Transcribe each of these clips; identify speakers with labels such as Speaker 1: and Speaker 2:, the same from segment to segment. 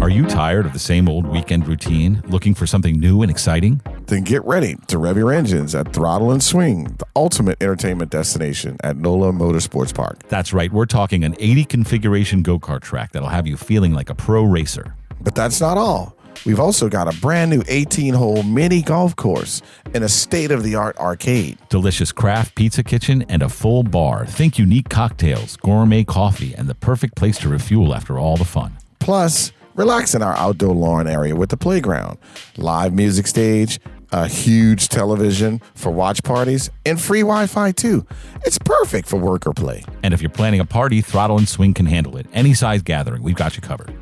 Speaker 1: Are you tired of the same old weekend routine, looking for something new and exciting?
Speaker 2: Then get ready to rev your engines at Throttle and Swing, the ultimate entertainment destination at NOLA Motorsports Park.
Speaker 1: That's right, we're talking an 80 configuration go-kart track that'll have you feeling like a pro racer.
Speaker 2: But that's not all. We've also got a brand new 18-hole mini golf course and a state-of-the-art arcade.
Speaker 1: Delicious craft pizza kitchen and a full bar. Think unique cocktails, gourmet coffee, and the perfect place to refuel after all the fun.
Speaker 2: Plus, relax in our outdoor lawn area with the playground, live music stage, a huge television for watch parties, and free Wi-Fi too. It's perfect for work or play.
Speaker 1: And if you're planning a party, Throttle and Swing can handle it. Any size gathering, we've got you covered.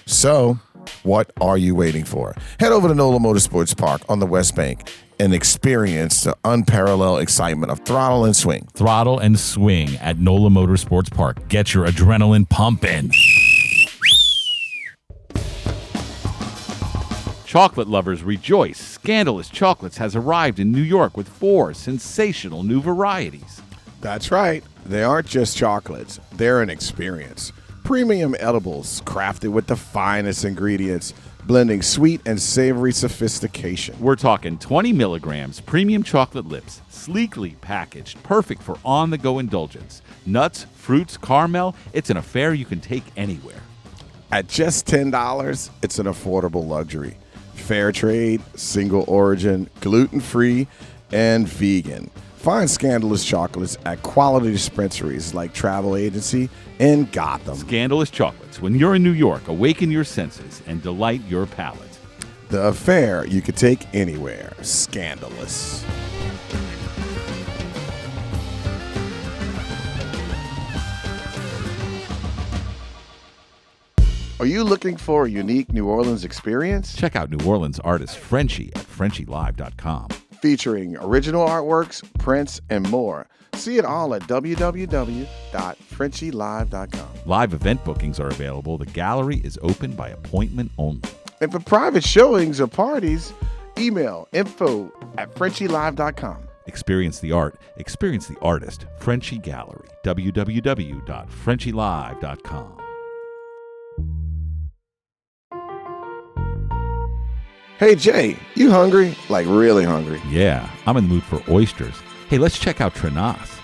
Speaker 2: So, what are you waiting for? Head over to NOLA Motorsports Park on the West Bank and experience the unparalleled excitement of Throttle and Swing.
Speaker 1: Throttle and Swing at NOLA Motorsports Park. Get your adrenaline pumping. Chocolate lovers rejoice. Scandalous Chocolates has arrived in New York with 4 sensational new varieties.
Speaker 3: That's right. They aren't just chocolates. They're an experience. Premium edibles crafted with the finest ingredients, blending sweet and savory sophistication.
Speaker 1: We're talking 20 milligrams premium chocolate lips, sleekly packaged, perfect for on-the-go indulgence. Nuts, fruits, caramel, it's an affair you can take anywhere.
Speaker 3: At just $10, it's an affordable luxury. Fair trade, single origin, gluten-free, and vegan. Find Scandalous Chocolates at quality dispensaries like Travel Agency in Gotham.
Speaker 1: Scandalous Chocolates. When you're in New York, awaken your senses and delight your palate.
Speaker 3: The affair you could take anywhere. Scandalous. Are you looking for a unique New Orleans experience?
Speaker 1: Check out New Orleans artist Frenchie at FrenchieLive.com.
Speaker 3: Featuring original artworks, prints, and more. See it all at www.frenchielive.com.
Speaker 1: Live event bookings are available. The gallery is open by appointment only.
Speaker 3: And for private showings or parties, email info@frenchielive.com.
Speaker 1: Experience the art. Experience the artist. Frenchie Gallery. www.frenchielive.com.
Speaker 3: Hey, Jay, you hungry? Like really hungry?
Speaker 1: Yeah, I'm in the mood for oysters. Hey, let's check out Trenas.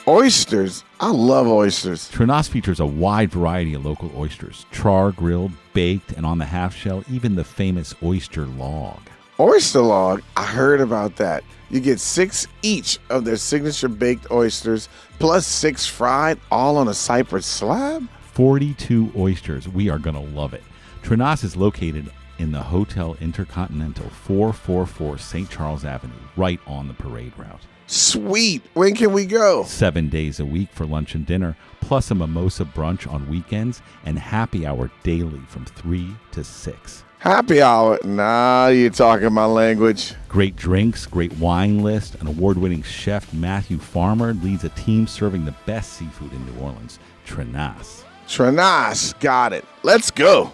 Speaker 3: Oysters? I love oysters.
Speaker 1: Trenas features a wide variety of local oysters. Char, grilled, baked, and on the half shell, even the famous oyster log.
Speaker 3: Oyster log? I heard about that. You get 6 each of their signature baked oysters, plus 6 fried, all on a cypress slab?
Speaker 1: 42 oysters. We are going to love it. Trenas is located in the Hotel Intercontinental, 444 St. Charles Avenue, right on the parade route.
Speaker 3: Sweet. When can we go?
Speaker 1: 7 days a week for lunch and dinner, plus a mimosa brunch on weekends, and happy hour daily from 3 to 6.
Speaker 3: Happy hour? Nah, you're talking my language.
Speaker 1: Great drinks, great wine list. An award-winning chef, Matthew Farmer, leads a team serving the best seafood in New Orleans. Trenas.
Speaker 3: Trenas. Got it. Let's go.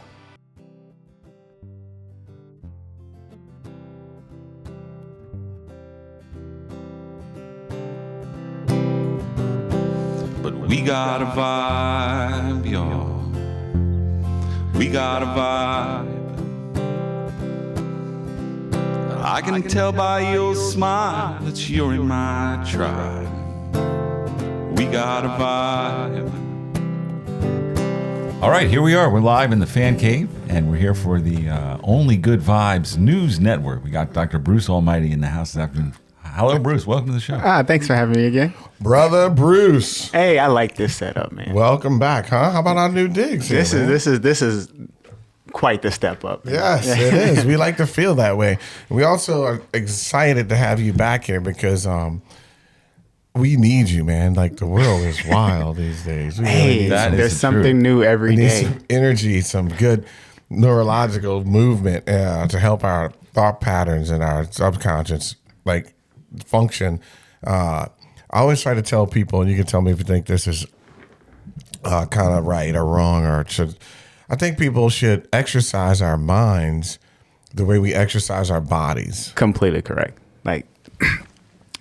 Speaker 4: We got a vibe, y'all. We got a vibe. I can tell by your smile that you're in my tribe. We got a vibe.
Speaker 1: All right, here we are. We're live in the FanCave, and we're here for the Only Good Vibes News Network. We got Dr. Bruce Almighty in the house this afternoon. Hello, Bruce. Welcome to the show.
Speaker 5: Thanks for having me again.
Speaker 2: Brother Bruce.
Speaker 5: Hey, I like this setup, man.
Speaker 2: Welcome back, huh? How about our new digs here, man?
Speaker 5: This is quite the step up.
Speaker 2: Yes, it is. We like to feel that way. We also are excited to have you back here because we need you, man. Like, the world is wild these days. We really need
Speaker 5: There's something new every day.
Speaker 2: Some energy, some good neurological movement to help our thought patterns and our subconscious function. I always try to tell people, and you can tell me if you think this is kind of right or wrong, or I think people should exercise our minds the way we exercise our bodies.
Speaker 5: Completely correct. Like,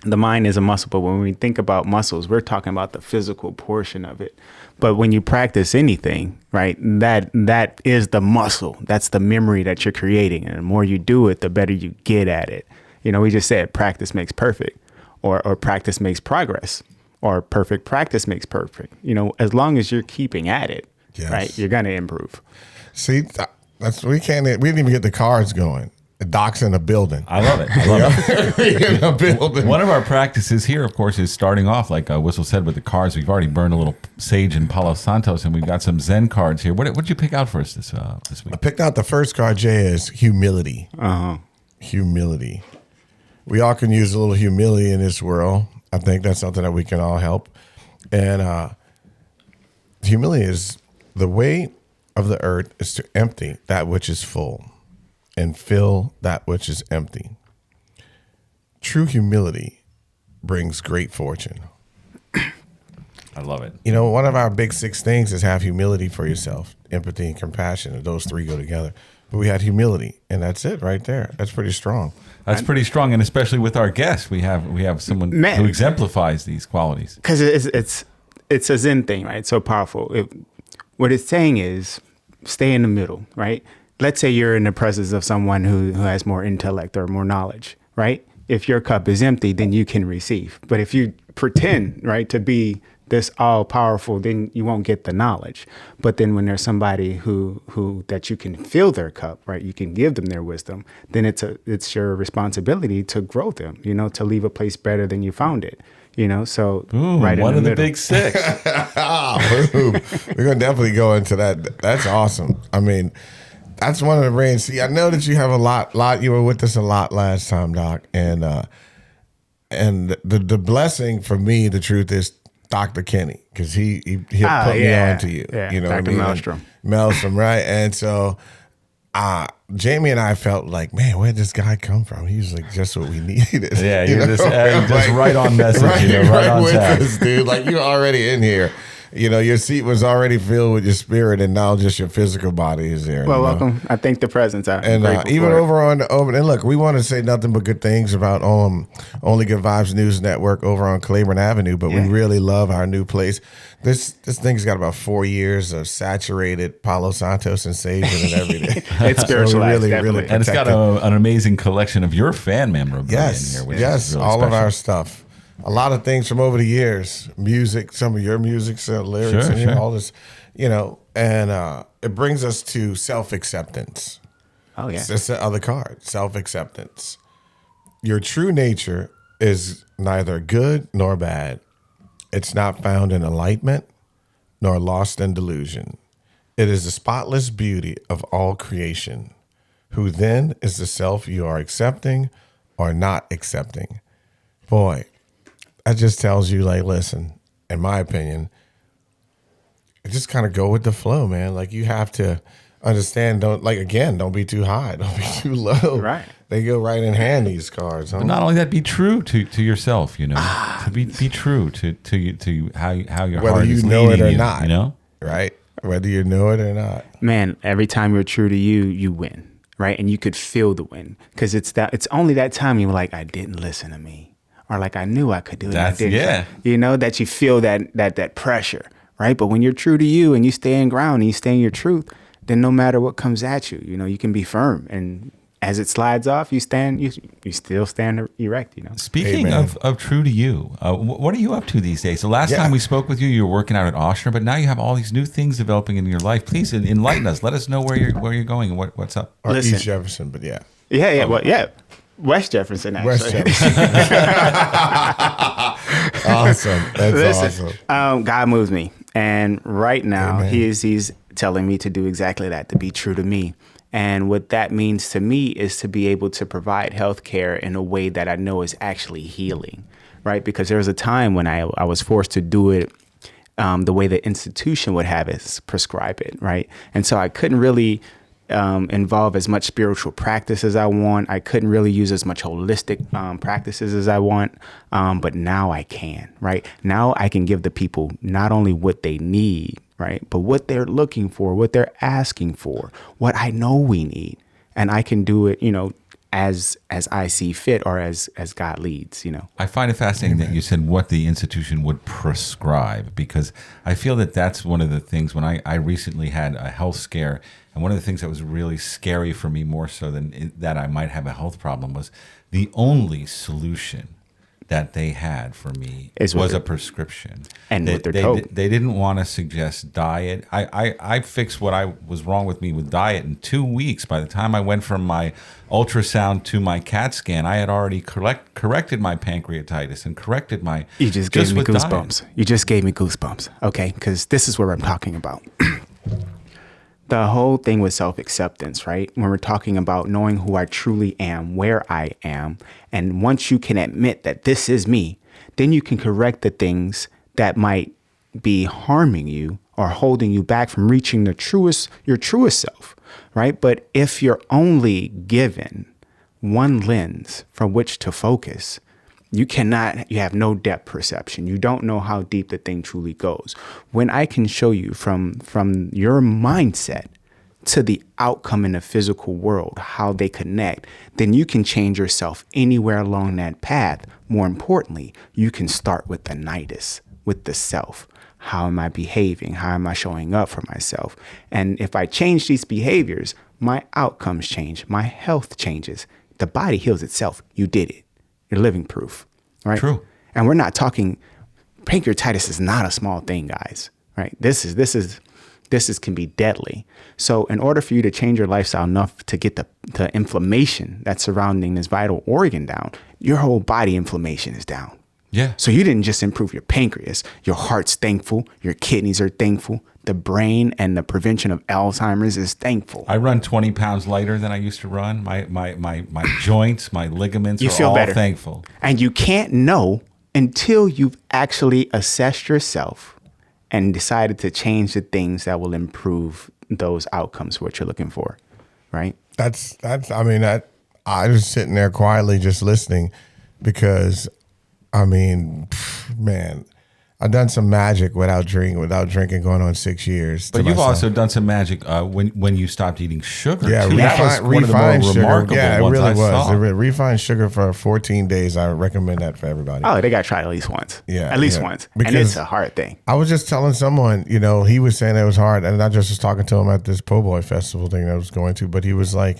Speaker 5: the mind is a muscle, but when we think about muscles, we're talking about the physical portion of it. But when you practice anything, right, that is the muscle. That's the memory that you're creating. And the more you do it, the better you get at it. You know, we just said practice makes perfect, or practice makes progress, or perfect practice makes perfect. You know, as long as you're keeping at it,
Speaker 2: Yes.
Speaker 5: right, you're going to improve.
Speaker 2: See, we didn't even get the cards going. The doc's in a building.
Speaker 1: I love it. I love it.
Speaker 2: In a building.
Speaker 1: One of our practices here, of course, is starting off, like Whistle said, with the cards. We've already burned a little sage and Palo Santos, and we've got some Zen cards here. What did you pick out for us this week?
Speaker 2: I picked out the first card, Jay, is humility. Humility. We all can use a little humility in this world. I think that's something that we can all help. And humility is the way of the earth is to empty that which is full and fill that which is empty. True humility brings great fortune.
Speaker 1: I love it.
Speaker 2: You know, one of our big 6 things is have humility for yourself, empathy and compassion, and those 3 go together. But we had humility, and that's it right there. That's pretty strong.
Speaker 1: That's pretty strong, and especially with our guests, we have someone who exemplifies these qualities.
Speaker 5: Because it's a Zen thing, right? It's so powerful. What it's saying is stay in the middle, right? Let's say you're in the presence of someone who has more intellect or more knowledge, right? If your cup is empty, then you can receive. But if you pretend, right, to be this all powerful, then you won't get the knowledge. But then when there's somebody who that you can fill their cup, right, you can give them their wisdom, then it's your responsibility to grow them, you know, to leave a place better than you found it. You know, so
Speaker 1: Ooh,
Speaker 5: right
Speaker 1: one
Speaker 5: in
Speaker 1: of
Speaker 5: the
Speaker 1: the
Speaker 5: middle.
Speaker 1: big 6.
Speaker 2: Boom. We're going to definitely go into that. That's awesome. I mean, that's one of the brains. See, I know that you have a lot. You were with us a lot last time, Doc. And the blessing for me, the truth is Dr. Kenny, because he put me on to you.
Speaker 5: Yeah,
Speaker 2: You know
Speaker 5: Dr.
Speaker 2: what I mean?
Speaker 5: Maelstrom.
Speaker 2: Maelstrom, right? And so Jamie and I felt like, man, where'd this guy come from? He was like just what we needed.
Speaker 1: Yeah,
Speaker 2: You
Speaker 1: you're
Speaker 2: know?
Speaker 1: just right on message,
Speaker 2: right,
Speaker 1: right on
Speaker 2: with
Speaker 1: task.
Speaker 2: us, dude. Like you're already in here. You know, your seat was already filled with your spirit, and now just your physical body is there.
Speaker 5: Well,
Speaker 2: you know?
Speaker 5: welcome. I think the presence. I'm
Speaker 2: And
Speaker 5: grateful
Speaker 2: even
Speaker 5: for it.
Speaker 2: over and look, we want to say nothing but good things about Only Good Vibes News Network over on Claiborne Avenue, but we really love our new place. This thing's got about 4 years of saturated Palo Santos and sage in it every day.
Speaker 5: It's spiritualized,
Speaker 2: really,
Speaker 5: definitely.
Speaker 2: really
Speaker 1: And it's got
Speaker 2: protected.
Speaker 1: an amazing collection of your fan memorabilia
Speaker 2: Yes,
Speaker 1: in here. Which
Speaker 2: yes,
Speaker 1: is really
Speaker 2: all of
Speaker 1: special.
Speaker 2: our stuff. A lot of things from over the years, music, some of your music, lyrics,
Speaker 1: Sure,
Speaker 2: and you know,
Speaker 1: sure.
Speaker 2: all this, you know, and it brings us to self-acceptance.
Speaker 5: Oh yeah.
Speaker 2: That's the other card, self-acceptance. Your true nature is neither good nor bad. It's not found in enlightenment nor lost in delusion. It is the spotless beauty of all creation. Who then is the self you are accepting or not accepting? Boy, that just tells you, like, listen, in my opinion, just kind of go with the flow, man. Like, you have to understand, don't be too high, don't be too low.
Speaker 5: Right.
Speaker 2: They go right in hand, these cards. Huh?
Speaker 1: But not only that, be true to yourself. You know, to be true to how your
Speaker 2: Whether
Speaker 1: heart
Speaker 2: you
Speaker 1: is
Speaker 2: know
Speaker 1: leading
Speaker 2: it or
Speaker 1: you,
Speaker 2: not.
Speaker 1: You know,
Speaker 2: Right? Whether you know it or not.
Speaker 5: Man, every time you're true to you, you win, right? And you could feel the win because it's only that time you're like, I didn't listen to me, or like I knew I could do it. and I
Speaker 1: That's-
Speaker 5: didn't.
Speaker 1: yeah.
Speaker 5: You know that you feel that pressure, right? But when you're true to you and you stay in ground and you stay in your truth, then no matter what comes at you, you know, you can be firm. And as it slides off, you still stand erect. You know.
Speaker 1: speaking
Speaker 2: Amen.
Speaker 1: of true to you, what are you up to these days? The last time we spoke with you, you were working out at Oshner, but now you have all these new things developing in your life. Please enlighten us. Let us know where you're going and what's up.
Speaker 2: Or
Speaker 5: Listen.
Speaker 2: East Jefferson, but yeah.
Speaker 5: Yeah. Well, yeah. West Jefferson, actually.
Speaker 2: West Jefferson. Awesome. That's
Speaker 5: Listen,
Speaker 2: awesome.
Speaker 5: God moves me, and right now
Speaker 2: Amen.
Speaker 5: he's telling me to do exactly that, to be true to me. And what that means to me is to be able to provide healthcare in a way that I know is actually healing, right? Because there was a time when I was forced to do it the way the institution would have us prescribe it, right? And so I couldn't really involve as much spiritual practice as I want. I couldn't really use as much holistic practices as I want. But now I can, right? Now I can give the people not only what they need, right? But what they're looking for, what they're asking for, what I know we need. And I can do it, you know, as I see fit or as God leads,
Speaker 1: I find it fascinating that you said what the institution would prescribe, because I feel that that's one of the things when I recently had a health scare, and one of the things that was really scary for me, more so than that I might have a health problem, was the only solution that they had for me was a prescription.
Speaker 5: And what they're told.
Speaker 1: They didn't want to suggest diet. I fixed what I was wrong with me with diet in 2 weeks. By the time I went from my ultrasound to my CAT scan, I had already corrected my pancreatitis and corrected my...
Speaker 5: You just gave me goosebumps.
Speaker 1: Diet.
Speaker 5: You just gave me goosebumps. Okay, because this is what I'm talking about. The whole thing with self-acceptance, right? When we're talking about knowing who I truly am, where I am, and once you can admit that this is me, then you can correct the things that might be harming you or holding you back from reaching your truest self, right? But if you're only given one lens from which to focus, you have no depth perception. You don't know how deep the thing truly goes. When I can show you from your mindset to the outcome in the physical world, how they connect, then you can change yourself anywhere along that path. More importantly, you can start with the nidus, with the self. How am I behaving? How am I showing up for myself? And if I change these behaviors, my outcomes change. My health changes. The body heals itself. You did it. You're living proof, right?
Speaker 1: True.
Speaker 5: And we're not talking, pancreatitis is not a small thing, guys, right? This can be deadly. So in order for you to change your lifestyle enough to get the inflammation that's surrounding this vital organ down, your whole body inflammation is down.
Speaker 1: Yeah.
Speaker 5: So you didn't just improve your pancreas, your heart's thankful, your kidneys are thankful, the brain and the prevention of Alzheimer's is thankful.
Speaker 1: I run 20 pounds lighter than I used to run. My joints, my ligaments
Speaker 5: You
Speaker 1: are
Speaker 5: feel
Speaker 1: all
Speaker 5: better.
Speaker 1: thankful.
Speaker 5: And you can't know until you've actually assessed yourself and decided to change the things that will improve those outcomes, what you're looking for, right?
Speaker 2: I was sitting there quietly just listening because, man, I've done some magic without drinking going on 6 years.
Speaker 1: But you've also done some magic when you stopped eating sugar.
Speaker 2: Yeah,
Speaker 1: too. That was one of the more
Speaker 2: sugar.
Speaker 1: remarkable
Speaker 2: Yeah, it
Speaker 1: ones
Speaker 2: really
Speaker 1: I
Speaker 2: was.
Speaker 1: saw.
Speaker 2: Refined sugar for 14 days. I recommend that for everybody.
Speaker 5: Oh, they got to try it at least once.
Speaker 2: Yeah,
Speaker 5: At least
Speaker 2: yeah.
Speaker 5: once.
Speaker 2: Because
Speaker 5: and it's a hard thing.
Speaker 2: I was just telling someone, he was saying it was hard, and I just was talking to him at this Po' Boy festival thing that I was going to, but he was like,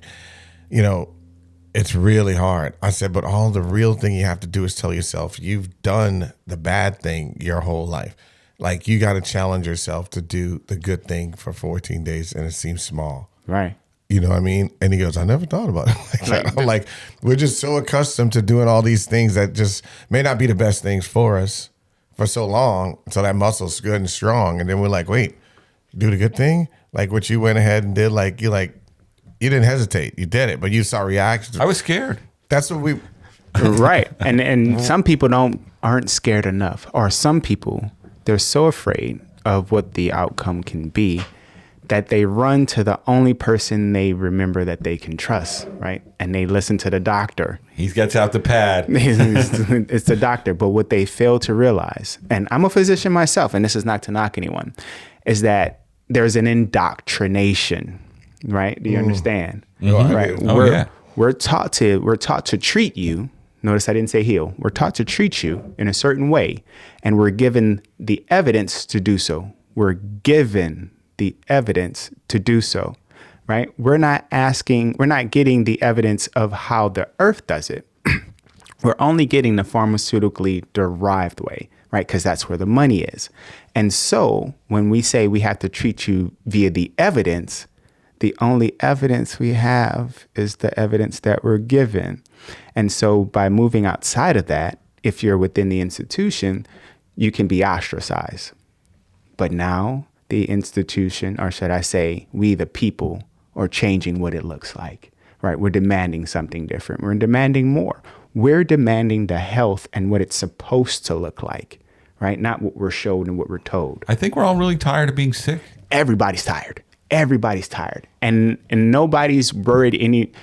Speaker 2: it's really hard. I said, but all the real thing you have to do is tell yourself you've done the bad thing your whole life. Like, you got to challenge yourself to do the good thing for 14 days, and it seems small.
Speaker 5: Right.
Speaker 2: You know what I mean? And he goes, I never thought about it like that. I'm like, we're just so accustomed to doing all these things that just may not be the best things for us for so long, so that muscle's good and strong. And then we're like, wait, do the good thing? Like what you went ahead and did, you didn't hesitate. You did it, but you saw reactions.
Speaker 1: I was scared.
Speaker 2: That's what we...
Speaker 5: Right. And some people aren't scared enough, or some people, they're so afraid of what the outcome can be that they run to the only person they remember that they can trust, right? And they listen to the doctor.
Speaker 1: He gets out the pad.
Speaker 5: It's the doctor. But what they fail to realize, and I'm a physician myself, and this is not to knock anyone, is that there's an indoctrination, right? Do you understand?
Speaker 2: Mm-hmm.
Speaker 5: Right. We're taught to treat you. Notice I didn't say heal. We're taught to treat you in a certain way, and we're given the evidence to do so. We're given the evidence to do so, right? We're not getting the evidence of how the earth does it. We're only getting the pharmaceutically derived way, right? Because that's where the money is. And so when we say we have to treat you via the evidence, the only evidence we have is the evidence that we're given. And so by moving outside of that, if you're within the institution, you can be ostracized. But now the institution, or should I say, we the people, are changing what it looks like, right? We're demanding something different. We're demanding more. We're demanding the health and what it's supposed to look like, right? Not what we're showed and what we're told.
Speaker 1: I think we're all really tired of being sick.
Speaker 5: Everybody's tired. Everybody's tired. And nobody's worried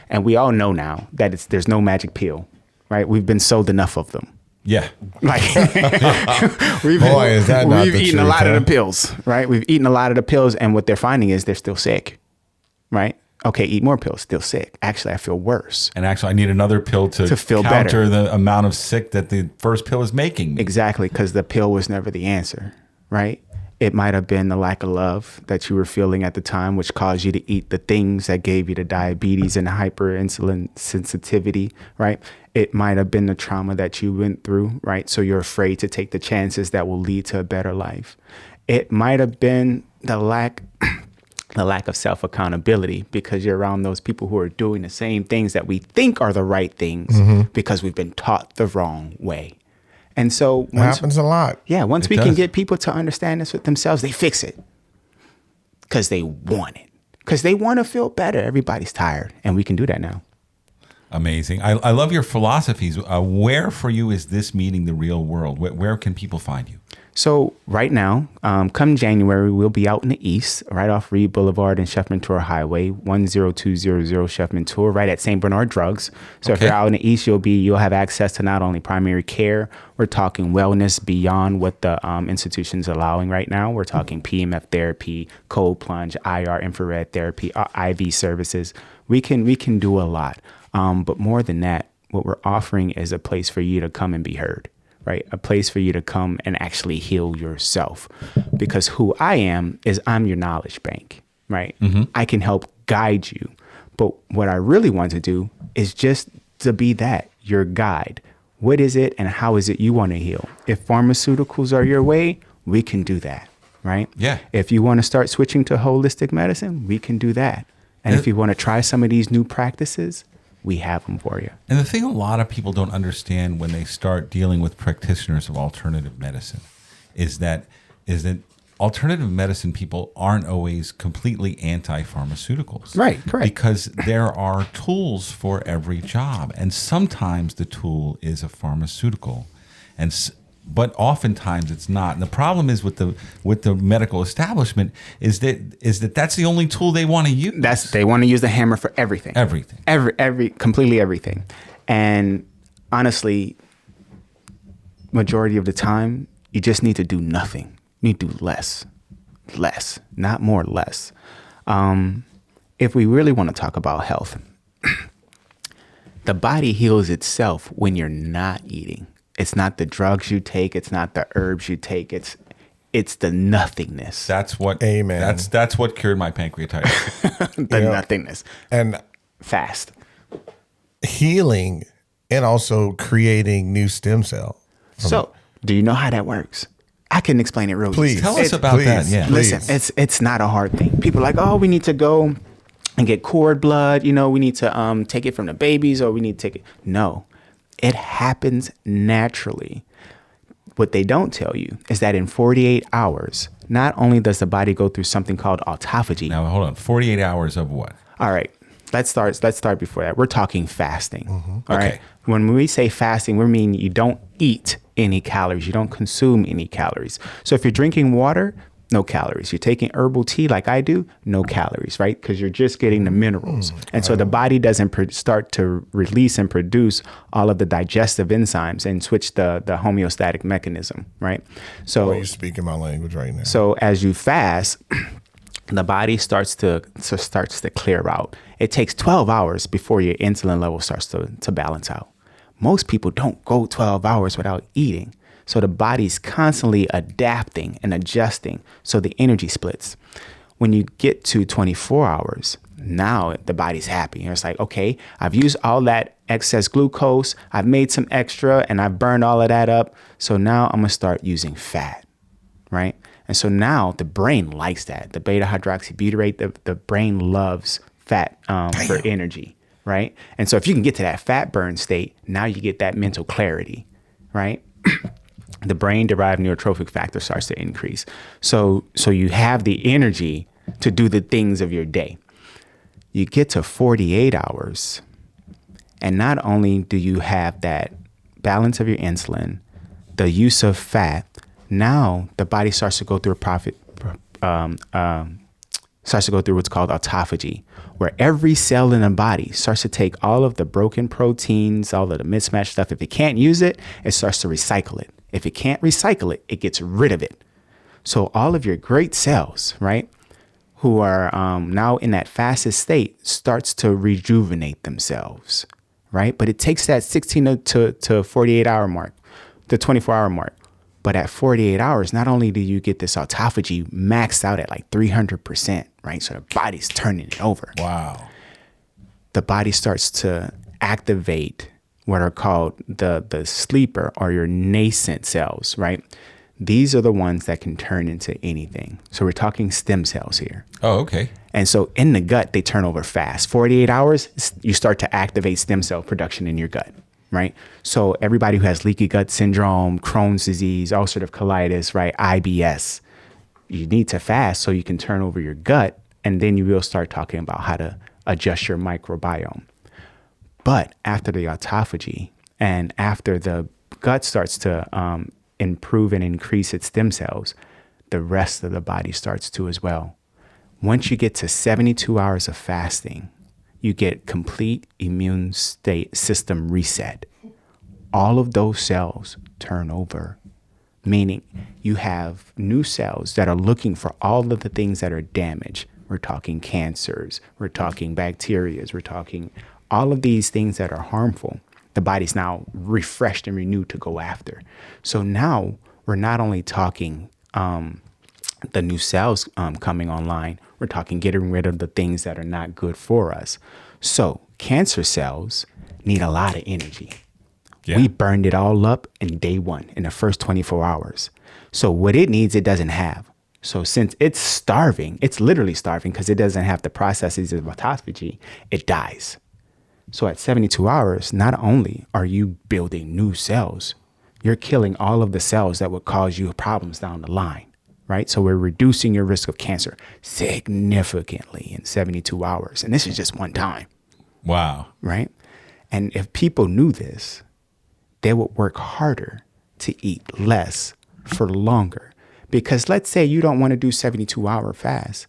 Speaker 5: and we all know now that there's no magic pill, right? We've been sold enough of them.
Speaker 1: Yeah.
Speaker 5: Like we've eaten a lot of the pills, right? We've eaten a lot of the pills, and what they're finding is they're still sick, right? Okay, eat more pills, still sick. Actually, I feel worse.
Speaker 1: And actually, I need another pill to
Speaker 5: feel
Speaker 1: counter
Speaker 5: better.
Speaker 1: the amount of sick that the first pill is making me.
Speaker 5: Exactly, because the pill was never the answer, right? It might have been the lack of love that you were feeling at the time, which caused you to eat the things that gave you the diabetes and the hyperinsulin sensitivity, right? It might have been the trauma that you went through, right? So you're afraid to take the chances that will lead to a better life. It might have been the lack of self-accountability because you're around those people who are doing the same things that we think are the right things because we've been taught the wrong way. And so
Speaker 2: It happens a lot.
Speaker 5: yeah, once
Speaker 1: It
Speaker 5: we can
Speaker 1: does.
Speaker 5: get people to understand this with themselves, they fix it because they want it, because they want to feel better. Everybody's tired, and we can do that now.
Speaker 1: Amazing. I love your philosophies. Where for you is this meeting the real world? Where can people find you?
Speaker 5: So right now, come January, we'll be out in the east, right off Reed Boulevard and Sheffman Tour Highway, 10200 Sheffman Tour, right at St. Bernard Drugs. So if
Speaker 1: Okay.
Speaker 5: you're out in the east, you'll have access to not only primary care. We're talking wellness beyond what the institution's allowing right now. We're talking PMF therapy, cold plunge, IR infrared therapy, IV services. We can do a lot. But more than that, what we're offering is a place for you to come and be heard. Right? A place for you to come and actually heal yourself. Because who I am is I'm your knowledge bank, right? I can help guide you. But what I really want to do is just to be that, your guide. What is it and how is it you want to heal? If pharmaceuticals are your way, we can do that, right?
Speaker 1: Yeah.
Speaker 5: If you want to start switching to holistic medicine, we can do that. And if you want to try some of these new practices, we have them for you.
Speaker 1: And the thing a lot of people don't understand when they start dealing with practitioners of alternative medicine is that alternative medicine people aren't always completely anti-pharmaceuticals.
Speaker 5: Right, correct.
Speaker 1: Because there are tools for every job. And sometimes the tool is a pharmaceutical. But oftentimes it's not. And the problem is with the medical establishment is that that's the only tool they want to use.
Speaker 5: They want to use the hammer for everything.
Speaker 1: Everything.
Speaker 5: Completely everything. And honestly, majority of the time, you just need to do nothing. You need to do less, not more, less. If we really want to talk about health, the body heals itself when you're not eating. It's not the drugs you take. It's not the herbs you take. It's the nothingness.
Speaker 1: That's what.
Speaker 2: Amen.
Speaker 1: That's what cured my pancreatitis.
Speaker 5: Nothingness.
Speaker 2: And
Speaker 5: Fast.
Speaker 2: healing and also creating new stem cell.
Speaker 5: So, do you know how that works? I can explain it real easy.
Speaker 2: Please.
Speaker 1: Tell us about that. Yeah.
Speaker 5: Listen,
Speaker 2: Please.
Speaker 5: it's not a hard thing. People are like, oh, we need to go and get cord blood. We need to take it from the babies, or we need to take it. No, it happens naturally. What they don't tell you is that in 48 hours, not only does the body go through something called autophagy.
Speaker 1: Now hold on. 48 hours of what?
Speaker 5: All right. Let's start before that. We're talking fasting. All
Speaker 1: Okay.
Speaker 5: right. When we say fasting, we mean you don't eat any calories. You don't consume any calories. So if you're drinking water, no calories. You're taking herbal tea like I do, no calories, right? Because you're just getting the minerals. And so the body doesn't start to release and produce all of the digestive enzymes and switch the homeostatic mechanism, right? So
Speaker 2: You're speaking my language right now.
Speaker 5: so as you fast, the body starts to clear out. It takes 12 hours before your insulin level starts to balance out. Most people don't go 12 hours without eating. So the body's constantly adapting and adjusting. So the energy splits. When you get to 24 hours, now the body's happy. And it's like, okay, I've used all that excess glucose. I've made some extra and I've burned all of that up. So now I'm going to start using fat, right? And so now the brain likes that. The beta hydroxybutyrate, the brain loves fat for energy, right? And so if you can get to that fat burn state, now you get that mental clarity, right? The brain-derived neurotrophic factor starts to increase. So you have the energy to do the things of your day. You get to 48 hours, and not only do you have that balance of your insulin, the use of fat, now the body starts to go through starts to go through what's called autophagy, where every cell in the body starts to take all of the broken proteins, all of the mismatched stuff. If it can't use it, it starts to recycle it. If it can't recycle it, it gets rid of it. So all of your great cells, right? who are now in that fastest state starts to rejuvenate themselves, right? But it takes that 16 to 48 hour mark, the 24-hour mark. But at 48 hours, not only do you get this autophagy maxed out at like 300%, right? So the body's turning it over.
Speaker 1: Wow.
Speaker 5: The body starts to activate what are called the sleeper or your nascent cells, right? These are the ones that can turn into anything. So we're talking stem cells here.
Speaker 1: Oh, okay.
Speaker 5: And so in the gut, they turn over fast. 48 hours, you start to activate stem cell production in your gut, right? So everybody who has leaky gut syndrome, Crohn's disease, ulcerative colitis, right, IBS, you need to fast so you can turn over your gut, and then you will start talking about how to adjust your microbiome. But after the autophagy and after the gut starts to improve and increase its stem cells, the rest of the body starts to as well. Once you get to 72 hours of fasting, you get complete immune system reset. All of those cells turn over, meaning you have new cells that are looking for all of the things that are damaged. We're talking cancers, we're talking bacterias, we're talking all of these things that are harmful. The body's now refreshed and renewed to go after. So now we're not only talking the new cells coming online, we're talking getting rid of the things that are not good for us. So cancer cells need a lot of energy.
Speaker 1: Yeah.
Speaker 5: We burned it all up in day one, in the first 24 hours. So what it needs, it doesn't have. So since it's starving, it's literally starving because it doesn't have the processes of autophagy, it dies. So at 72 hours, not only are you building new cells, you're killing all of the cells that would cause you problems down the line, right? So we're reducing your risk of cancer significantly in 72 hours. And this is just one time.
Speaker 1: Wow.
Speaker 5: Right? And if people knew this, they would work harder to eat less for longer. Because let's say you don't want to do 72-hour fast.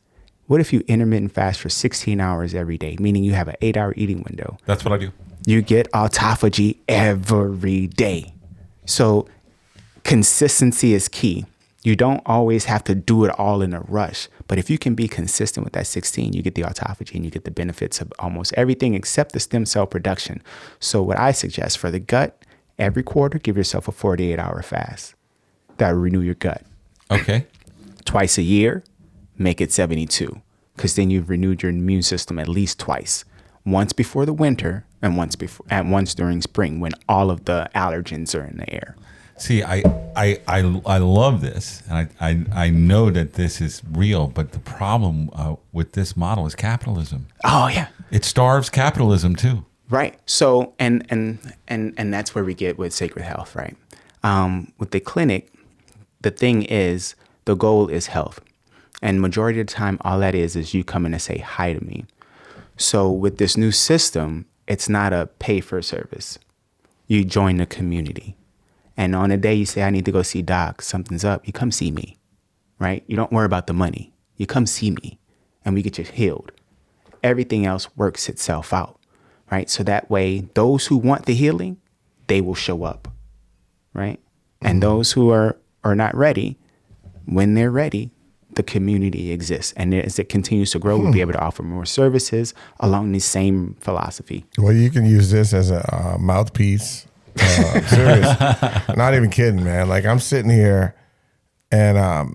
Speaker 5: What if you intermittent fast for 16 hours every day, meaning you have an 8-hour eating window?
Speaker 1: That's what I do.
Speaker 5: You get autophagy every day. So consistency is key. You don't always have to do it all in a rush. But if you can be consistent with that 16, you get the autophagy and you get the benefits of almost everything except the stem cell production. So what I suggest for the gut, every quarter, give yourself a 48-hour fast. That will renew your gut.
Speaker 1: Okay.
Speaker 5: Twice a year, make it 72, because then you've renewed your immune system at least twice. Once before the winter and once during spring when all of the allergens are in the air.
Speaker 1: See, I love this, and I know that this is real, but the problem with this model is capitalism.
Speaker 5: Oh yeah,
Speaker 1: it starves capitalism too.
Speaker 5: Right. So and that's where we get with Sacred Health, right? With the clinic, the thing is the goal is health, and majority of the time, all that is you come in and say hi to me. So with this new system, it's not a pay for service. You join the community. And on a day you say, I need to go see doc, something's up, you come see me, right? You don't worry about the money. You come see me and we get you healed. Everything else works itself out, right? So that way, those who want the healing, they will show up, right? And those who are not ready, when they're ready, the community exists. And as it continues to grow, we'll be able to offer more services along the same philosophy.
Speaker 2: Well, you can use this as a mouthpiece. I'm serious. Not even kidding, man. Like I'm sitting here and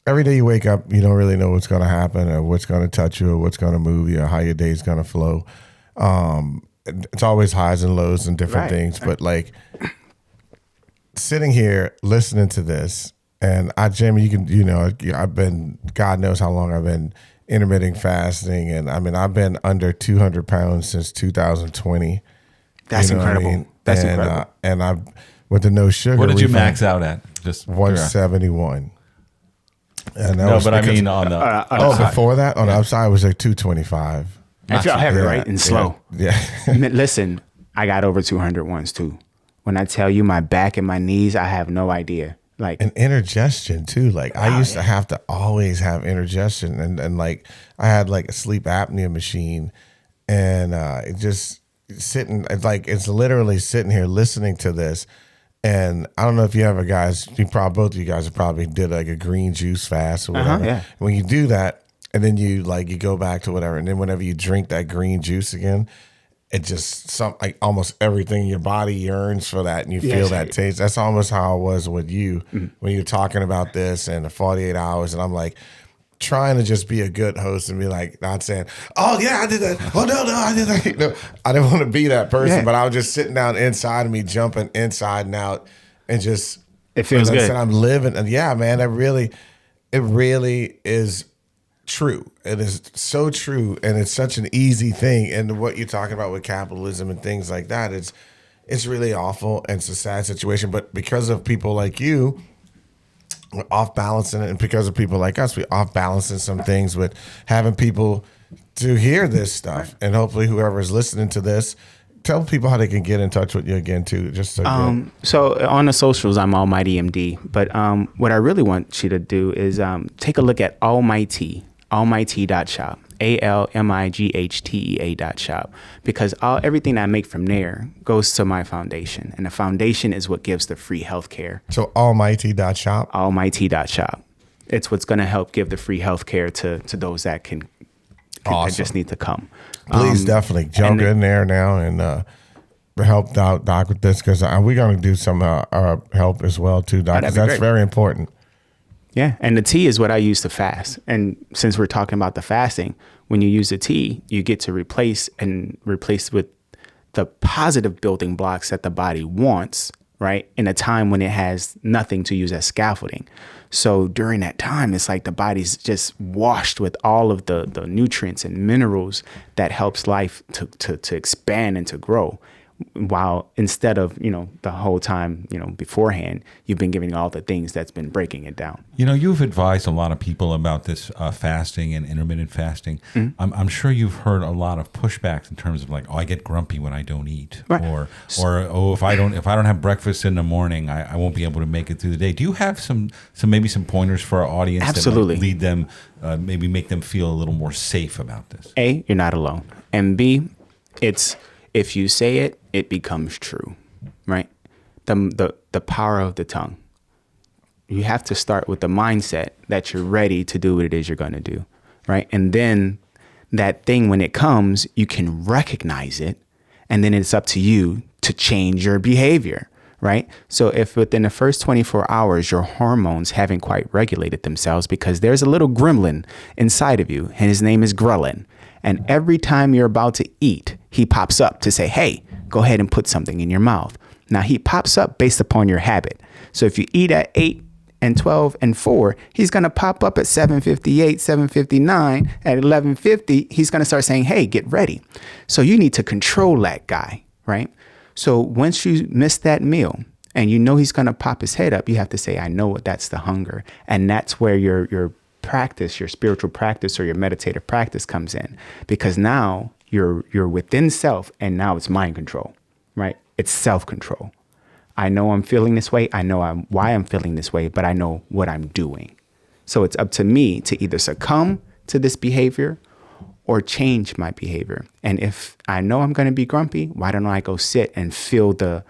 Speaker 2: every day you wake up, you don't really know what's going to happen or what's going to touch you or what's going to move you or how your day's going to flow. It's always highs and lows and different things. But like sitting here listening to this, and Jimmy, you can, I've been, God knows how long I've been intermittent fasting. And I mean, I've been under 200 pounds since 2020.
Speaker 5: That's incredible. I mean? That's incredible.
Speaker 2: And I with the no sugar.
Speaker 1: What did you max out at? Just
Speaker 2: 171. And that
Speaker 1: no, but I mean on the
Speaker 2: before that on the upside was like 225.
Speaker 5: I felt heavy, right? And slow.
Speaker 2: Yeah.
Speaker 5: Listen, I got over 200 once too. When I tell you my back and my knees, I have no idea. Like
Speaker 2: and indigestion too. Like I used to have to always have indigestion, and like I had like a sleep apnea machine, and it just sitting like it's literally sitting here listening to this. And I don't know if you ever guys, both of you guys have probably did like a green juice fast or whatever.
Speaker 5: Yeah.
Speaker 2: When you do that, and then you go back to whatever, and then whenever you drink that green juice again, it just like almost everything in your body yearns for that, and you feel that taste. That's almost how it was with you when you're talking about this and the 48 hours, and I'm like trying to just be a good host and be like, not saying, oh yeah, I did that. Oh no, I did that. No, I didn't want to be that person, but I was just sitting down inside of me, jumping inside and out, and just
Speaker 5: it feels good.
Speaker 2: I said, I'm living, and yeah, man, it really is true. It is so true, and it's such an easy thing. And what you're talking about with capitalism and things like that, it's really awful, and it's a sad situation. But because of people like you, we're off balancing it, and because of people like us, we're off balancing some things with having people to hear this stuff. And hopefully whoever is listening to this, tell people how they can get in touch with you again too. Just so
Speaker 5: on the socials, I'm AlmighTea. But what I really want you to do is take a look at AlmighTea, AlmighTea.shop, AlmighTea.shop, because everything I make from there goes to my foundation, and the foundation is what gives the free healthcare.
Speaker 2: So AlmighTea.shop,
Speaker 5: AlmighTea.shop. It's what's going to help give the free healthcare to those that can that just need to come.
Speaker 2: Please definitely jump in there now and help Doc with this, because we're going to do some help as well too, Doc. That's great. Very important.
Speaker 5: Yeah, and the tea is what I use to fast. And since we're talking about the fasting, when you use the tea, you get to replace with the positive building blocks that the body wants, right? In a time when it has nothing to use as scaffolding. So during that time, it's like the body's just washed with all of the nutrients and minerals that helps life to expand and to grow. While instead of, the whole time, beforehand, you've been giving all the things that's been breaking it down.
Speaker 1: You've advised a lot of people about this fasting and intermittent fasting. Mm-hmm. I'm sure you've heard a lot of pushbacks in terms of like, oh, I get grumpy when I don't eat, right. or oh, if I don't have breakfast in the morning, I won't be able to make it through the day. Do you have some pointers for our audience?
Speaker 5: Absolutely.
Speaker 1: That might lead them, maybe make them feel a little more safe about this?
Speaker 5: A, you're not alone, and B, it's if you say it, it becomes true, right? The power of the tongue. You have to start with the mindset that you're ready to do what it is you're going to do, right? And then that thing, when it comes, you can recognize it, and then it's up to you to change your behavior, right? So if within the first 24 hours, your hormones haven't quite regulated themselves, because there's a little gremlin inside of you, and his name is ghrelin. And every time you're about to eat, he pops up to say, hey, go ahead and put something in your mouth. Now, he pops up based upon your habit. So if you eat at 8 and 12 and 4, he's going to pop up at 7:58, 7:59. At 11:50, he's going to start saying, hey, get ready. So you need to control that guy, right? So once you miss that meal and he's going to pop his head up, you have to say, I know that's the hunger. And that's where your practice, your spiritual practice or your meditative practice comes in, because now you're within self, and now it's mind control, right? It's self-control. I know I'm feeling this way. I know why I'm feeling this way, but I know what I'm doing. So it's up to me to either succumb to this behavior or change my behavior. And if I know I'm going to be grumpy, why don't I go sit and feel the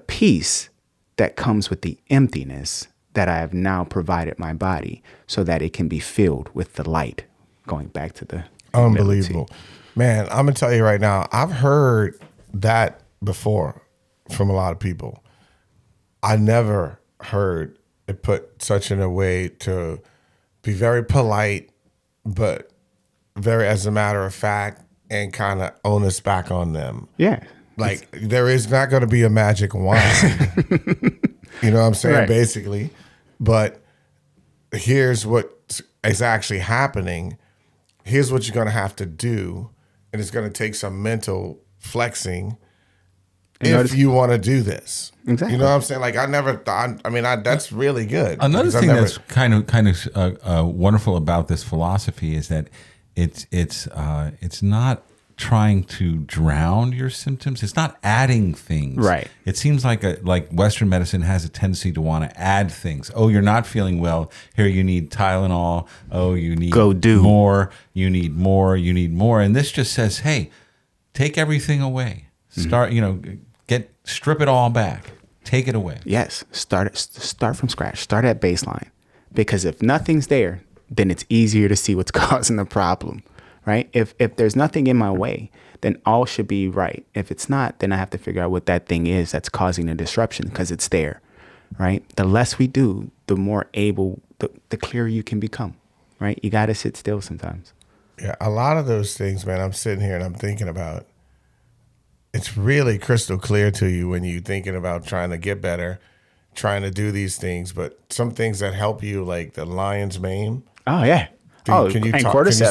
Speaker 5: peace that comes with the emptiness that I have now provided my body, so that it can be filled with the light, going back to the
Speaker 2: unbelievable.
Speaker 5: ability.
Speaker 2: Man, I'm going to tell you right now, I've heard that before from a lot of people. I never heard it put such in a way to be very polite, but very as a matter of fact, and kind of onus back on them.
Speaker 5: Yeah.
Speaker 2: Like, there is not going to be a magic wand. You know what I'm saying? Right. Basically. But here's what is actually happening. Here's what you're going to have to do. And it's going to take some mental flexing if you want to do this.
Speaker 5: Exactly.
Speaker 2: You know what I'm saying? Like, I never thought, that's really good.
Speaker 1: Another thing that's kind of wonderful about this philosophy is that it's not trying to drown your symptoms. It's not adding things.
Speaker 5: Right.
Speaker 1: It seems like Western medicine has a tendency to want to add things. Oh, you're not feeling well. Here, you need Tylenol. Oh, you need more. You need more. You need more. And this just says, hey, take everything away. Start, strip it all back. Take it away.
Speaker 5: Yes. Start from scratch. Start at baseline. Because if nothing's there, then it's easier to see what's causing the problem, right? If there's nothing in my way, then all should be right. If it's not, then I have to figure out what that thing is that's causing the disruption, because it's there, right? The less we do, the more able, the clearer you can become, right? You got to sit still sometimes.
Speaker 2: Yeah, a lot of those things, man, I'm sitting here and I'm thinking about, it's really crystal clear to you when you're thinking about trying to get better, trying to do these things, but some things that help you, like the lion's mane.
Speaker 5: Oh, yeah.
Speaker 2: Can you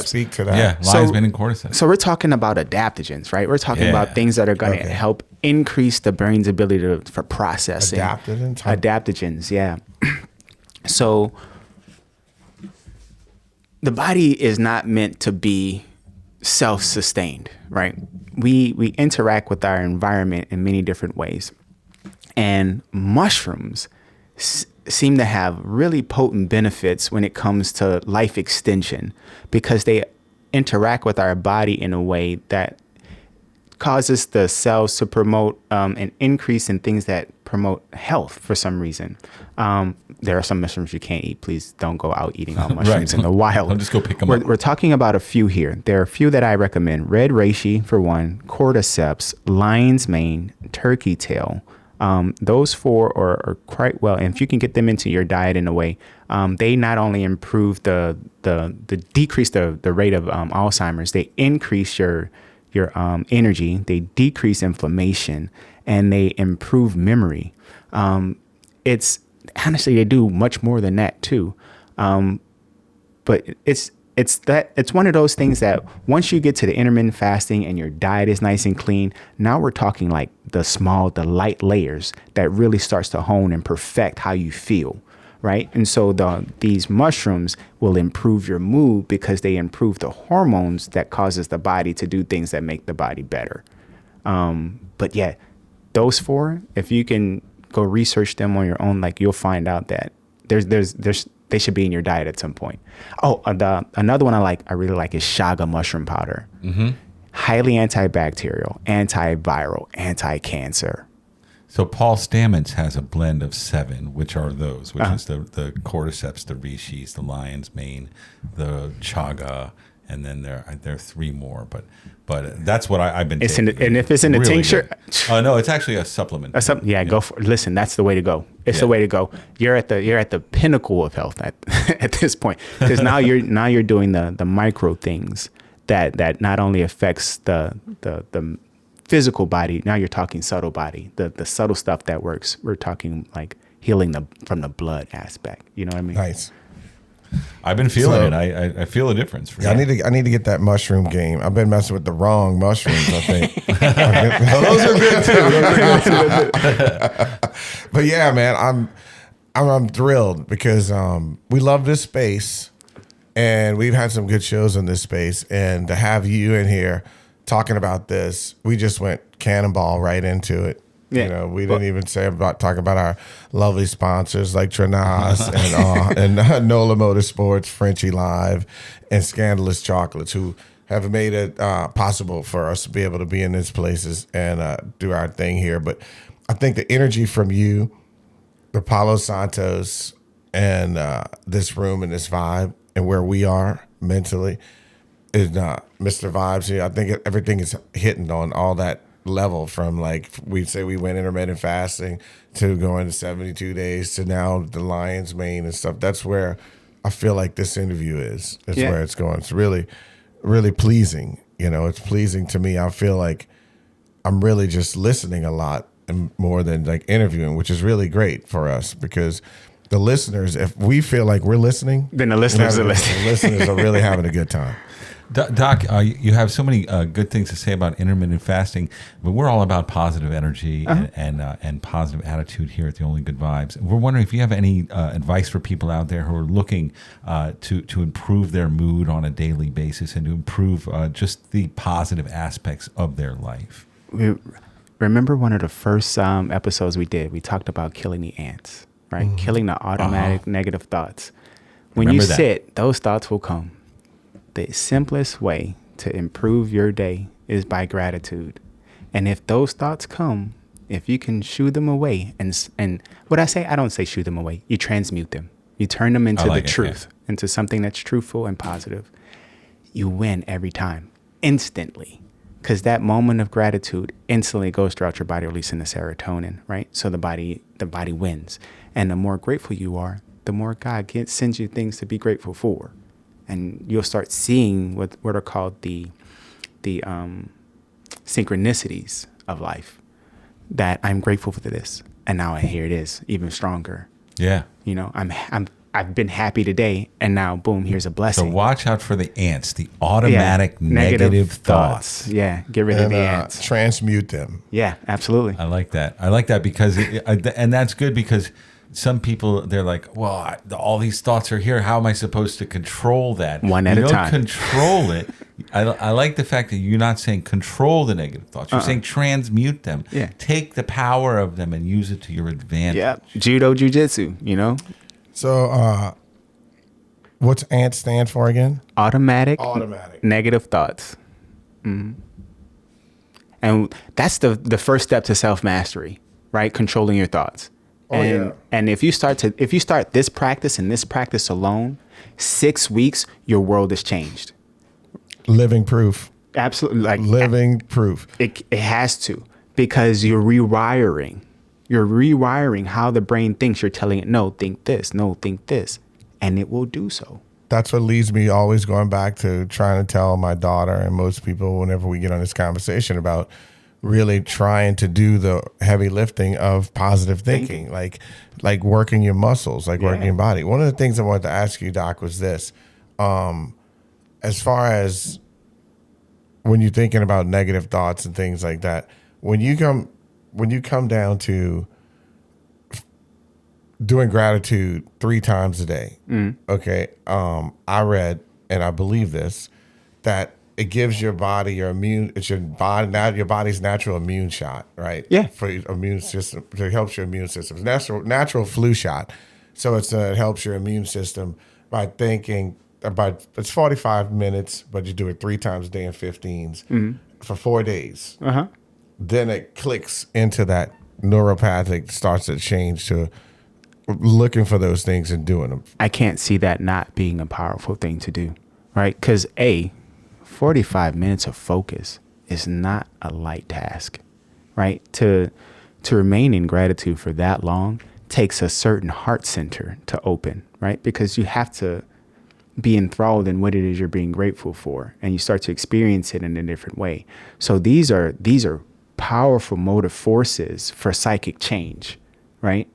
Speaker 2: speak to that?
Speaker 1: Yeah, lion's mane and cordyceps.
Speaker 5: So we're talking about adaptogens, right? We're talking about things that are going to help increase the brain's ability for processing. Adaptogens, yeah. So the body is not meant to be self-sustained, right? We interact with our environment in many different ways. And mushrooms seem to have really potent benefits when it comes to life extension, because they interact with our body in a way that causes the cells to promote an increase in things that promote health for some reason. There are some mushrooms you can't eat. Please don't go out eating all mushrooms in the wild.
Speaker 1: I'll just go pick them up.
Speaker 5: We're talking about a few here. There are a few that I recommend. Red reishi, for one, cordyceps, lion's mane, turkey tail. Those four are quite well, and if you can get them into your diet in a way, they not only improve the decrease the rate of Alzheimer's, they increase your energy, they decrease inflammation, and they improve memory. It's honestly, they do much more than that too. But it's one of those things that once you get to the intermittent fasting and your diet is nice and clean, now we're talking like the light layers that really starts to hone and perfect how you feel, right? And so these mushrooms will improve your mood because they improve the hormones that causes the body to do things that make the body better. But yeah, those four, if you can go research them on your own, like you'll find out that they should be in your diet at some point. Oh, another one I really like is chaga mushroom powder. Mm-hmm. Highly antibacterial, antiviral, anti-cancer.
Speaker 1: So Paul Stamets has a blend of 7, which are those, which is the cordyceps, the rishis, the lion's mane, the chaga, and then there are 3 more. But that's what I've been taking.
Speaker 5: And if it's in a tincture,
Speaker 1: no, it's actually a supplement.
Speaker 5: Go for. Listen, that's the way to go. It's the way to go. You're at the pinnacle of health at this point, because now you're doing the micro things that not only affects the physical body. Now you're talking subtle body, the subtle stuff that works. We're talking like healing from the blood aspect. You know what I mean?
Speaker 2: Nice.
Speaker 1: I've been feeling it. I feel a difference. For
Speaker 2: I need to get that mushroom game. I've been messing with the wrong mushrooms, I think.
Speaker 1: Those are good too.
Speaker 2: But yeah, man, I'm thrilled because we love this space, and we've had some good shows in this space, and to have you in here talking about this, we just went cannonball right into it. Yeah. You know, we didn't even talk about our lovely sponsors like Trenas and NOLA Motorsports, Frenchie Live, and Scandalous Chocolates, who have made it possible for us to be able to be in these places and do our thing here. But I think the energy from you, the Palo Santos, and this room and this vibe and where we are mentally is Mr. Vibes here. I think everything is hitting on all that level, from like we say we went intermittent fasting to going to 72 days to now the lion's mane and stuff. That's where I feel like this interview is. That's where it's going. It's really, really pleasing. You know, it's pleasing to me. I feel like I'm really just listening a lot and more than like interviewing, which is really great for us because the listeners, if we feel like we're listening,
Speaker 5: then the listeners are listening.
Speaker 2: The listeners are really having a good time.
Speaker 1: Doc, you have so many good things to say about intermittent fasting, but we're all about positive energy and positive attitude here at the Only Good Vibes. We're wondering if you have any advice for people out there who are looking to improve their mood on a daily basis and to improve just the positive aspects of their life.
Speaker 5: Remember one of the first episodes we did? We talked about killing the ants, right? Mm-hmm. Killing the automatic negative thoughts. When you sit, those thoughts will come. The simplest way to improve your day is by gratitude. And if those thoughts come, if you can shoo them away, and what I say, I don't say shoo them away. You transmute them, You turn them into
Speaker 1: like
Speaker 5: the
Speaker 1: it,
Speaker 5: truth, into something that's truthful and positive. You win every time, instantly. Because that moment of gratitude instantly goes throughout your body, releasing the serotonin, right? So the body wins. And the more grateful you are, the more God sends you things to be grateful for. And you'll start seeing what are called the synchronicities of life. That I'm grateful for this, and now here it is, even stronger.
Speaker 1: Yeah.
Speaker 5: You know, I've been happy today, and now boom, here's a
Speaker 1: So
Speaker 5: blessing.
Speaker 1: watch out for the ants, the automatic negative thoughts.
Speaker 5: Yeah, get rid of the ants.
Speaker 2: Transmute them.
Speaker 5: Yeah, absolutely.
Speaker 1: I like that because, and that's good because some people, they're like, well, all these thoughts are here. How am I supposed to control that?
Speaker 5: One at a time.
Speaker 1: You don't control it. I like the fact that you're not saying control the negative thoughts. You're saying transmute them.
Speaker 5: Yeah.
Speaker 1: Take the power of them and use it to your advantage.
Speaker 5: Yeah, judo, jujitsu, you know?
Speaker 2: So, what's ANT stand for again?
Speaker 5: Automatic
Speaker 2: Automatic.
Speaker 5: negative thoughts. Mm-hmm. And that's the first step to self-mastery, right? Controlling your thoughts. And if you start this practice and this practice alone, 6 weeks, your world has changed.
Speaker 2: Living proof.
Speaker 5: Absolutely. Like
Speaker 2: Living proof.
Speaker 5: It has to, because you're rewiring how the brain thinks. You're telling it, no, think this, no, think this, and it will do so.
Speaker 2: That's what leads me always going back to trying to tell my daughter and most people whenever we get on this conversation about really trying to do the heavy lifting of positive thinking, like working your muscles, like working your body. One of the things I wanted to ask you, Doc, was this. As far as when you're thinking about negative thoughts and things like that, when you come down to doing gratitude 3 times a day, okay, I read, and I believe this, that it gives your body your body's natural immune shot, right?
Speaker 5: Yeah.
Speaker 2: For your immune system, it helps your immune system. It's natural flu shot. So it helps your immune system by thinking about, it's 45 minutes, but you do it 3 times a day in 15s for 4 days. Then it clicks into that neuropathic, starts to change to looking for those things and doing them.
Speaker 5: I can't see that not being a powerful thing to do, right? Because 45 minutes of focus is not a light task, right? To remain in gratitude for that long takes a certain heart center to open, right? Because you have to be enthralled in what it is you're being grateful for, and you start to experience it in a different way. So these are powerful motive forces for psychic change, right?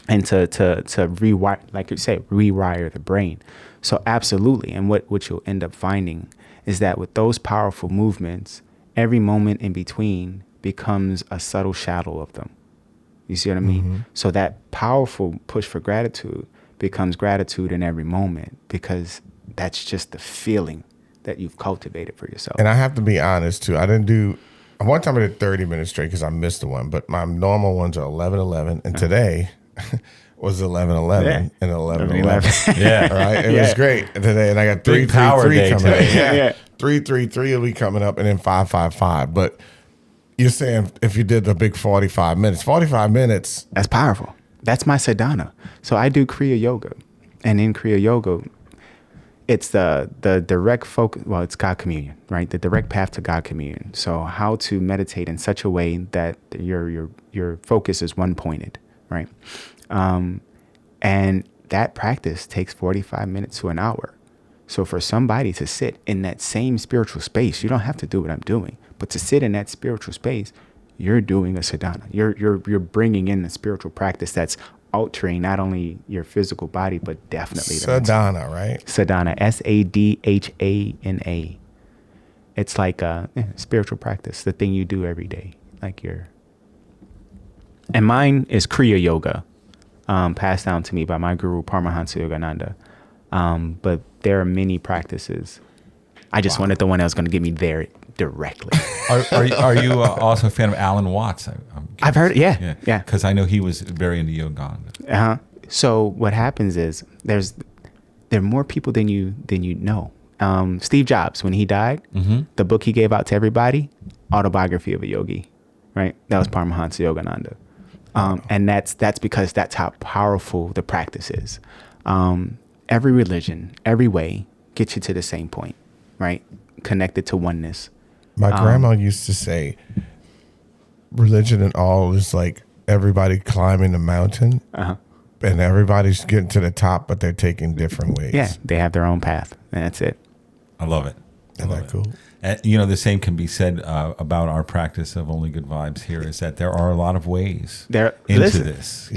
Speaker 5: And to rewire, like you say, rewire the brain. So absolutely. And what you'll end up finding is that with those powerful movements, every moment in between becomes a subtle shadow of them. You see what I mean? So that powerful push for gratitude becomes gratitude in every moment, because that's just the feeling that you've cultivated for yourself.
Speaker 2: And I have to be honest too. One time I did 30 minutes straight because I missed the one, but my normal ones are 11:11, and today was 11:11 and 11:11.
Speaker 1: Yeah.
Speaker 2: Right. It was great today, and I got 3:33 coming up. Yeah. 3:33 will be coming up, and then 5:55. But you're saying if you did the big 45 minutes,
Speaker 5: that's powerful. That's my sadhana. So I do Kriya yoga, and in Kriya yoga, it's the direct focus. Well, it's God communion, right? The direct path to God communion. So how to meditate in such a way that your focus is one pointed, right? And that practice takes 45 minutes to an hour. So for somebody to sit in that same spiritual space, you don't have to do what I'm doing, but to sit in that spiritual space, you're doing a sadhana. You're bringing in the spiritual practice that's altering not only your physical body, but definitely the
Speaker 2: sadhana, right?
Speaker 5: Sadhana, SADHANA. It's like a spiritual practice, the thing you do every day, and mine is Kriya yoga, passed down to me by my guru Paramahansa Yogananda. But there are many practices. I just wanted the one that was going to get me there directly.
Speaker 1: Are you also a fan of Alan Watts?
Speaker 5: I've heard it. Yeah.
Speaker 1: Because I know he was very into yoga.
Speaker 5: So what happens is there are more people than you know. Steve Jobs, when he died, the book he gave out to everybody, Autobiography of a Yogi, right? That was Paramahansa Yogananda. And that's because that's how powerful the practice is. Every religion, every way gets you to the same point, right? Connected to oneness.
Speaker 2: My grandma used to say, religion and all is like everybody climbing the mountain, and everybody's getting to the top, but they're taking different ways.
Speaker 5: Yeah, they have their own path, and that's it.
Speaker 1: I love it.
Speaker 2: Isn't that cool?
Speaker 1: And, the same can be said about our practice of Only Good Vibes here, is that there are a lot of ways into this.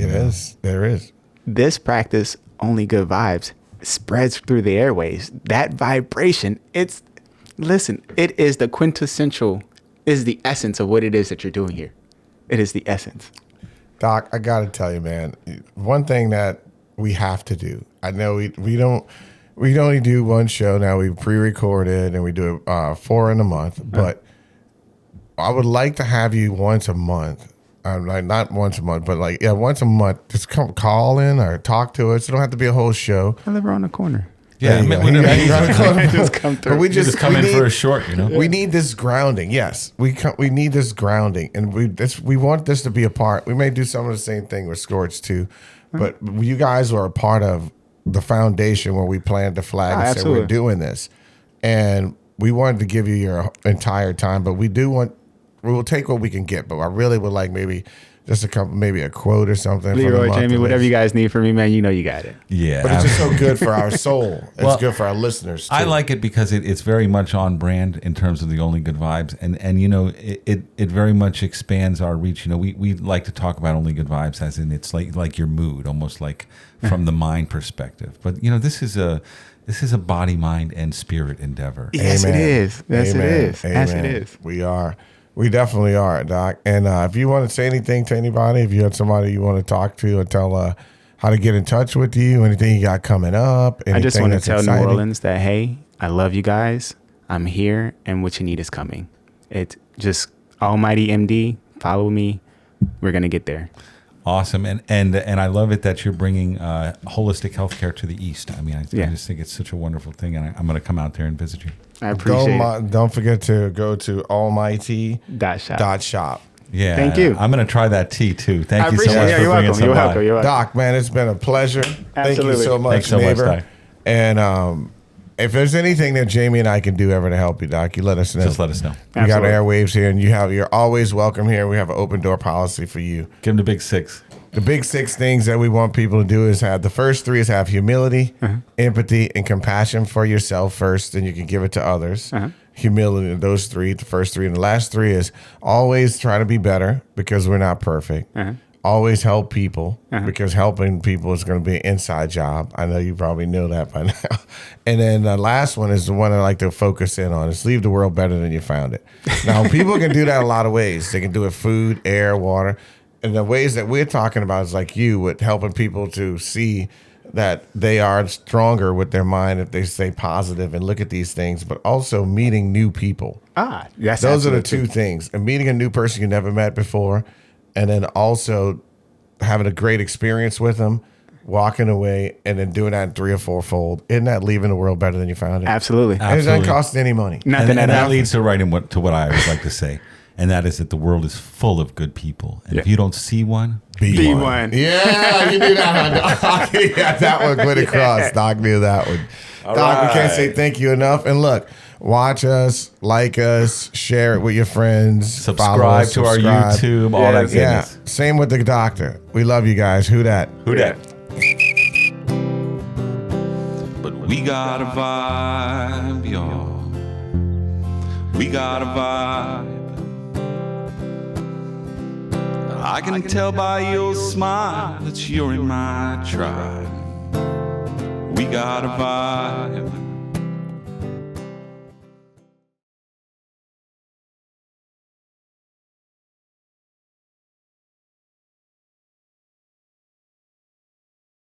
Speaker 2: There is.
Speaker 5: This practice, Only Good Vibes, spreads through the airways. That vibration, it is the quintessential, is the essence of what it is that you're doing here. It is the essence.
Speaker 2: Doc, I got to tell you, man, one thing that we have to do, I know we only do one show now. We pre-recorded and we do 4 in a month, but I would like to have you once a month. Like not once a month, but once a month. Just call in or talk to us. It don't have to be a whole show.
Speaker 5: I live around the corner.
Speaker 1: Yeah,
Speaker 5: Just come through.
Speaker 2: But we
Speaker 1: just come in for a short,
Speaker 2: We need this grounding. Yes, we need this grounding, and we want this to be a part. We may do some of the same thing with Scorch too, but you guys are a part of the foundation where we planted the flag and said we're doing this, and we wanted to give you your entire time, but we will take what we can get. But I really would like maybe just maybe a quote or something.
Speaker 5: Leroy, Jamie, whatever you guys need from me, man, you got it.
Speaker 1: Yeah.
Speaker 2: But it's just so good for our soul. It's good for our listeners too.
Speaker 1: I like it because it's very much on brand in terms of the Only Good Vibes. And it very much expands our reach. We like to talk about Only Good Vibes as in it's like your mood, almost like from the mind perspective. But, this is a body, mind, and spirit endeavor.
Speaker 5: Yes,
Speaker 2: Amen.
Speaker 5: it is. Yes,
Speaker 2: Amen.
Speaker 5: it is.
Speaker 2: Amen.
Speaker 5: Yes, it is.
Speaker 2: We are. We definitely are, Doc. And if you want to say anything to anybody, if you have somebody you want to talk to or tell how to get in touch with you, anything you got coming up,
Speaker 5: I just want to tell
Speaker 2: exciting.
Speaker 5: New Orleans that, hey, I love you guys. I'm here, and what you need is coming. It's just Almighty MD. Follow me. We're going to get there.
Speaker 1: Awesome. And I love it that you're bringing holistic healthcare to the East. I mean, I just think it's such a wonderful thing, and I'm going to come out there and visit you.
Speaker 5: I appreciate it.
Speaker 2: Don't forget to go to AlmighTea.shop.
Speaker 1: Yeah.
Speaker 5: Thank you.
Speaker 1: I'm going to try that tea too. Thank you so much
Speaker 5: it.
Speaker 1: for bringing some by.
Speaker 5: You're welcome.
Speaker 2: Doc, man, it's been a pleasure. Thank you so much,
Speaker 1: Thanks so
Speaker 2: neighbor.
Speaker 1: much, Doc.
Speaker 2: And if there's anything that Jamie and I can do ever to help you, Doc, you let us know.
Speaker 1: Just let us know.
Speaker 2: We got airwaves here, and you're always welcome here. We have an open door policy for you.
Speaker 1: Give them the big 6.
Speaker 2: The big 6 things that we want people to do is have the first 3 is have humility, empathy, and compassion for yourself first, and you can give it to others. Humility, those 3, the first 3, and the last 3 is always try to be better because we're not perfect. Always help people because helping people is going to be an inside job. I know you probably know that by now. And then the last one is the one I like to focus in on is leave the world better than you found it. Now, people can do that a lot of ways. They can do it food, air, water. And the ways that we're talking about is like you with helping people to see that they are stronger with their mind if they stay positive and look at these things, but also meeting new people.
Speaker 5: Yes,
Speaker 2: Those are the 2 things. And meeting a new person you never met before, and then also having a great experience with them, walking away, and then doing that 3 or 4-fold. Isn't that leaving the world better than you found it?
Speaker 5: Absolutely.
Speaker 2: And it doesn't cost any money.
Speaker 5: Nothing
Speaker 1: and that leads to what I always like to say. And that is that the world is full of good people. And if you don't see one,
Speaker 2: be one. Yeah, you knew that one, Doc. Yeah, that one went across. Doc knew that one. Doc, we can't say thank you enough. And look, watch us, like us, share it with your friends.
Speaker 1: Subscribe to our YouTube, all that goodness.
Speaker 2: Yeah, same with the doctor. We love you guys. Who dat?
Speaker 1: Who dat?
Speaker 4: But we got a vibe, y'all. We got a vibe. I can tell by your smile that you're in my tribe. We got a vibe.